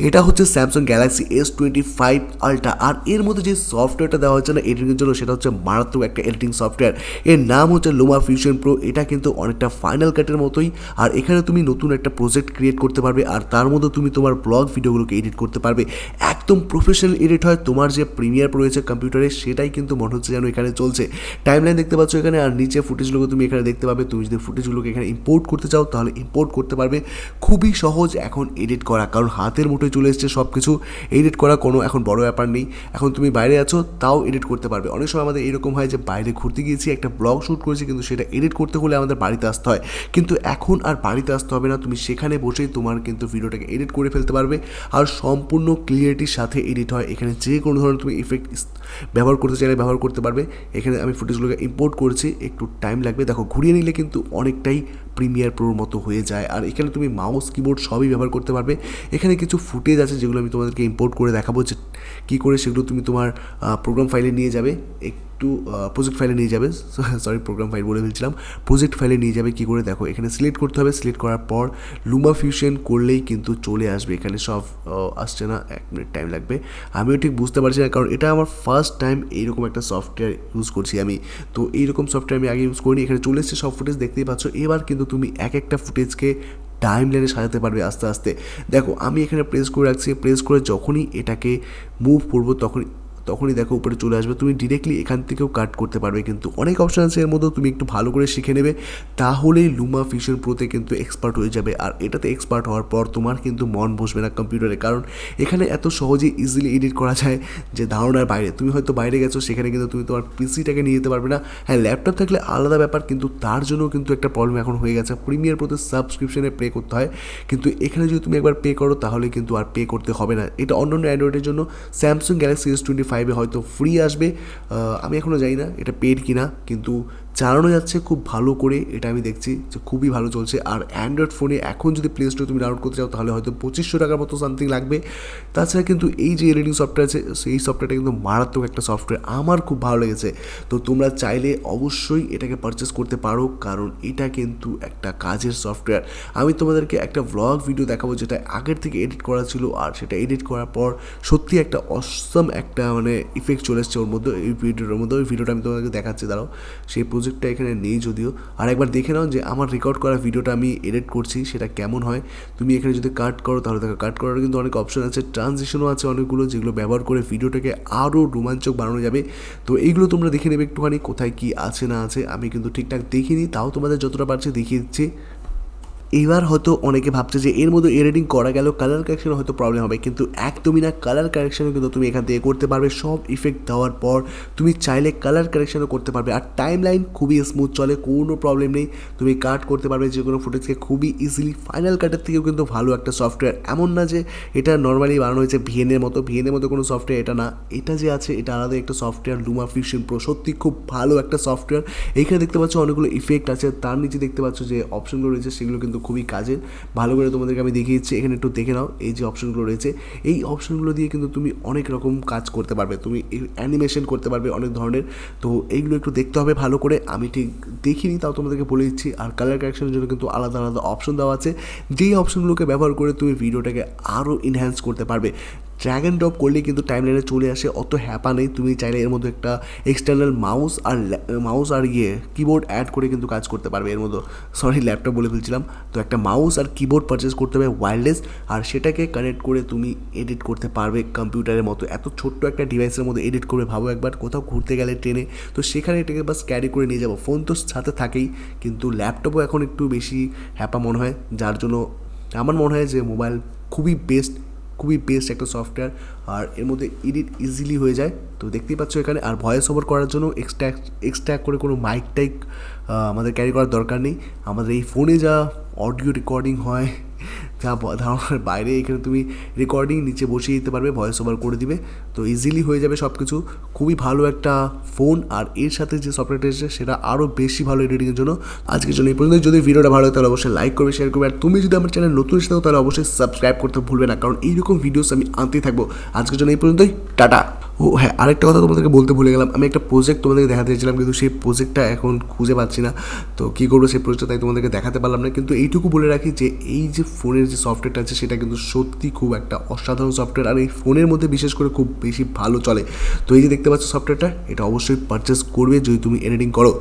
এটা হচ্ছে Samsung Galaxy S25 ultra. আর এর মধ্যে যে সফটওয়্যারটা দেওয়া হচ্ছে না এডিটিংয়ের জন্য, সেটা হচ্ছে মারাত্মক একটা এডিটিং সফটওয়্যার। এর নাম হচ্ছে LumaFusion Pro। এটা কিন্তু অনেকটা ফাইনাল কাটের মতোই। আর এখানে তুমি নতুন একটা প্রজেক্ট ক্রিয়েট করতে পারবে, আর তার মধ্যে তুমি তোমার ব্লগ ভিডিওগুলোকে এডিট করতে পারবে। একদম প্রফেশনাল এডিট হয়। তোমার যে প্রিমিয়ার প্রো রয়েছে কম্পিউটারে, সেটাই কিন্তু মনে হচ্ছে যেন এখানে চলছে। টাইমলাইন দেখতে পাচ্ছ এখানে, আর নিচে ফুটেজগুলো তুমি এখানে দেখতে পাবে। তুমি যদি ফুটেজগুলোকে এখানে ইম্পোর্ট করতে চাও তাহলে ইম্পোর্ট করতে পারবে। খুবই সহজ এখন এডিট করা, কারণ হাতের মুঠোয় চলে এসছে সব কিছু। এডিট করা কোনো এখন বড় ব্যাপার নেই। এখন তুমি বাইরে আছো তাও এডিট করতে পারবে। অনেক সময় আমাদের এরকম হয় যে বাইরে ঘুরতে গিয়েছি, একটা ব্লগ শ্যুট করেছি, কিন্তু সেটা এডিট করতে হলে আমাদের বাড়িতে আসতে হয়। কিন্তু এখন আর বাড়িতে আসতে হবে না, তুমি সেখানে বসেই তোমার কিন্তু ভিডিওটাকে এডিট করে ফেলতে পারবে। আর সম্পূর্ণ ক্লিয়ারিটির সাথে এডিট হয়। এখানে যে কোনো ধরনের তুমি ইফেক্ট ব্যবহার করতে চাইলে ব্যবহার করতে পারবে। এখানে আমি ফুটেজগুলোকে ইম্পোর্ট করেছি, একটু টাইম লাগবে। দেখো ঘুরিয়ে নিলে কিন্তু অনেকটাই প্রিমিয়ার প্রোর মতো হয়ে যায়। আর এখানে তুমি মাউস কিবোর্ড সবই ব্যবহার করতে পারবে। এখানে কিছু ফুটেজ আছে যেগুলো আমি তোমাদেরকে ইম্পোর্ট করে দেখাবো যে কী করে সেগুলো তুমি তোমার প্রোগ্রাম ফাইলে নিয়ে যাবে, একটু প্রজেক্ট ফাইলে নিয়ে যাবে। সরি, প্রোগ্রাম ফাইল বলে ফেলছিলাম, প্রজেক্ট ফাইলে নিয়ে যাবে। কী করে দেখো, এখানে সিলেক্ট করতে হবে। সিলেক্ট করার পর LumaFusion করলেই কিন্তু চলে আসবে। এখানে সব আসছে না, 1 মিনিট টাইম লাগবে। আমিও ঠিক বুঝতে পারছি না, কারণ এটা আমার ফার্স্ট টাইম এইরকম একটা সফটওয়্যার ইউজ করছি আমি। তো এইরকম সফটওয়্যার আমি আগে ইউজ করিনি। এখানে চলে এসছে সব ফুটেজ, দেখতেই পাচ্ছ। এবার কিন্তু তুমি এক একটা ফুটেজকে টাইম লাইনে সাজাতে পারবে আস্তে আস্তে। দেখো আমি এখানে প্রেস করে রাখছি, প্রেস করে যখনই এটাকে মুভ করবো তখনই দেখো উপরে চলে আসবে। তুমি ডিরেক্টলি এখান থেকেও কাট করতে পারবে, কিন্তু অনেক অপশান আছে এর মধ্যে। তুমি একটু ভালো করে শিখে নেবে, তাহলেই LumaFusion Proতে কিন্তু এক্সপার্ট হয়ে যাবে। আর এটাতে এক্সপার্ট হওয়ার পর তোমার কিন্তু মন বসবে না কম্পিউটারে, কারণ এখানে এত সহজেই ইজিলি এডিট করা যায় যে ধারণার বাইরে। তুমি হয়তো বাইরে গেছো, সেখানে কিন্তু তুমি তোমার পিসিটাকে নিয়ে যেতে পারবে না। হ্যাঁ, ল্যাপটপ থাকলে আলাদা ব্যাপার, কিন্তু তার জন্য কিন্তু একটা প্রবলেম এখন হয়ে গেছে। প্রিমিয়ার প্রোতে সাবস্ক্রিপশনে পে করতে হয়, কিন্তু এখানে যদি তুমি একবার পে করো তাহলে কিন্তু আর পে করতে হবে না। এটা অন্যান্য অ্যান্ড্রয়েডের জন্য Samsung Galaxy S25 হয়তো ফ্রি আসবে, আমি এখনও জানি না এটা পেড কিনা, কিন্তু চালানো যাচ্ছে খুব ভালো করে। এটা আমি দেখছি যে খুবই ভালো চলছে। আর অ্যান্ড্রয়েড ফোনে এখন যদি প্লে স্টোরে তুমি ডাউনলোড করতে চাও তাহলে হয়তো 2500 টাকার মতো সামথিং লাগবে। তাছাড়া কিন্তু এই যে এডিটিং সফটওয়্যার আছে, সেই সফটওয়্যারটা কিন্তু মারাত্মক একটা সফটওয়্যার, আমার খুব ভালো লেগেছে। তো তোমরা চাইলে অবশ্যই এটাকে পারচেস করতে পারো, কারণ এটা কিন্তু একটা কাজের সফটওয়্যার। আমি তোমাদেরকে একটা ভ্লগ ভিডিও দেখাবো যেটা আগের থেকে এডিট করা ছিল, আর সেটা এডিট করার পর সত্যি একটা অসম একটা মানে ইফেক্ট চলে এসছে ওর মধ্যে, এই ভিডিওর মধ্যে। ওই ভিডিওটা আমি তোমাদেরকে দেখাচ্ছি, দাঁড়াও। সেই প্রজেক্টটা এখানে নেই যদিও, আর একবার দেখে নাও যে আমার রেকর্ড করা ভিডিওটা আমি এডিট করছি সেটা কেমন হয়। তুমি এখানে যদি কাট করো তাহলে দেখো কাট করার কিন্তু অনেক অপশন আছে, ট্রানজিশনও আছে অনেকগুলো, যেগুলো ব্যবহার করে ভিডিওটাকে আরও রোমাঞ্চক বানানো যাবে। তো এইগুলো তোমরা দেখে নেবে একটুখানি, কোথায় কী আছে না আছে। আমি কিন্তু ঠিকঠাক দেখিনি, তাও তোমাদের যতটা পারছি দেখিয়ে দিচ্ছি। এবার হয়তো অনেকে ভাবছে যে এর মধ্যে এডিটিং করা গেল, কালার কারেকশনে হয়তো প্রবলেম হবে, কিন্তু একদমই না। কালার কারেকশনও কিন্তু তুমি এখান থেকে করতে পারবে। সব ইফেক্ট দেওয়ার পর তুমি চাইলে কালার কারেকশনও করতে পারবে। আর টাইম লাইন খুবই স্মুথ চলে, কোনো প্রবলেম নেই। তুমি কাট করতে পারবে যে কোনো ফুটেজকে খুবই ইজিলি। ফাইনাল কাটের থেকেও কিন্তু ভালো একটা সফটওয়্যার। এমন না যে এটা নর্মালি বানানো হয়েছে ভিএনের মতো কোনো সফটওয়্যার এটা না। এটা যে আছে এটা আলাদা একটা সফটওয়্যার, LumaFusion Pro। সত্যি খুব ভালো একটা সফটওয়্যার। এইখানে দেখতে পাচ্ছ অনেকগুলো ইফেক্ট আছে, তার নিচে দেখতে পাচ্ছ যে অপশনগুলো রয়েছে, সেগুলো কিন্তু খুবই কাজের। ভালো করে তোমাদেরকে আমি দেখিয়ে দিচ্ছি, এখানে একটু দেখে নাও। এই যে অপশনগুলো রয়েছে, এই অপশনগুলো দিয়ে কিন্তু তুমি অনেক রকম কাজ করতে পারবে। তুমি অ্যানিমেশন করতে পারবে অনেক ধরনের। তো এইগুলো একটু দেখতে হবে ভালো করে, আমি ঠিক দেখিনি তাও তোমাদেরকে বলে দিচ্ছি। আর কালার কারেকশনের জন্য কিন্তু আলাদা আলাদা অপশন দেওয়া আছে, যেই অপশনগুলোকে ব্যবহার করে তুমি ভিডিওটাকে আরও এনহ্যান্স করতে পারবে। ড্র্যাগ অ্যান্ড ড্রপ করলেই কিন্তু টাইমলাইনে চলে আসে, অত হ্যাপা নেই। তুমি চাইলে এর মধ্যে একটা এক্সটার্নাল মাউস আর কিবোর্ড অ্যাড করে কিন্তু কাজ করতে পারবে এর মধ্যে। সরি, ল্যাপটপ বলে ফেলছিলাম। তো একটা মাউস আর কিবোর্ড পারচেস করতে হবে ওয়্যারলেস, আর সেটাকে কানেক্ট করে তুমি এডিট করতে পারবে কম্পিউটারের মতো। এত ছোট্ট একটা ডিভাইসের মধ্যে এডিট করবে, ভাবো একবার কোথাও ঘুরতে গেলে ট্রেনে, তো সেখানে এটাকে বাস ক্যারি করে নিয়ে যাবো। ফোন তো সাথে থাকেই, কিন্তু ল্যাপটপও এখন একটু বেশি হ্যাপা মনে হয়, যার জন্য আমার মনে হয় যে মোবাইল খুবই বেস্ট একটা সফটওয়্যার। আর এর মধ্যে এডিট ইজিলি হয়ে যায়। তো দেখতেই পাচ্ছ এখানে। আর ভয়েস ওভার করার জন্য এক্সট্রা করে কোনো মাইক আমাদের ক্যারি করার দরকার নেই। আমাদের এই ফোনে যা অডিও রেকর্ডিং হয়, যা ধারণার বাইরে, এখানে তুমি রেকর্ডিং নিচে বসিয়ে দিতে পারবে, ভয়েস ওভার করে দিবে। তো ইজিলি হয়ে যাবে সব কিছু। খুবই ভালো একটা ফোন। আর এর সাথে যে সফটওয়্যারটা এসেছে সেটা আরও বেশি ভালো এডিটিংয়ের জন্য। আজকের জন্য এই পর্যন্ত। যদি ভিডিওটা ভালো হয় তাহলে অবশ্যই লাইক করবে, শেয়ার করবে। আর তুমি যদি আমার চ্যানেল নতুন এসে থাকো তাহলে অবশ্যই সাবস্ক্রাইব করতে ভুলবে না, কারণ এইরকম ভিডিওস আমি আনতেই থাকবো। আজকের জন্য এই পর্যন্তই, টাটা। ও হ্যাঁ, আরেকটা কথা তোমাদেরকে বলতে ভুলে গেলাম, আমি একটা প্রজেক্ট তোমাদেরকে দেখাতে চেয়েছিলাম কিন্তু সেই প্রজেক্টটা এখন খুঁজে পাচ্ছি না। তো কী করবো সেই প্রজেক্টটা, তাই তোমাদেরকে দেখাতে পারলাম না। কিন্তু এইটুকু বলে রাখি যে এই যে ফোনের যে সফটওয়্যারটা আছে সেটা কিন্তু সত্যি খুব একটা অসাধারণ সফটওয়্যার, আর এই ফোনের মধ্যে বিশেষ করে খুব বেশি ভালো চলে। তো এই যে দেখতে পাচ্ছ সফটওয়্যারটা, এটা অবশ্যই পারচেস করবে যদি তুমি এডিটিং করো।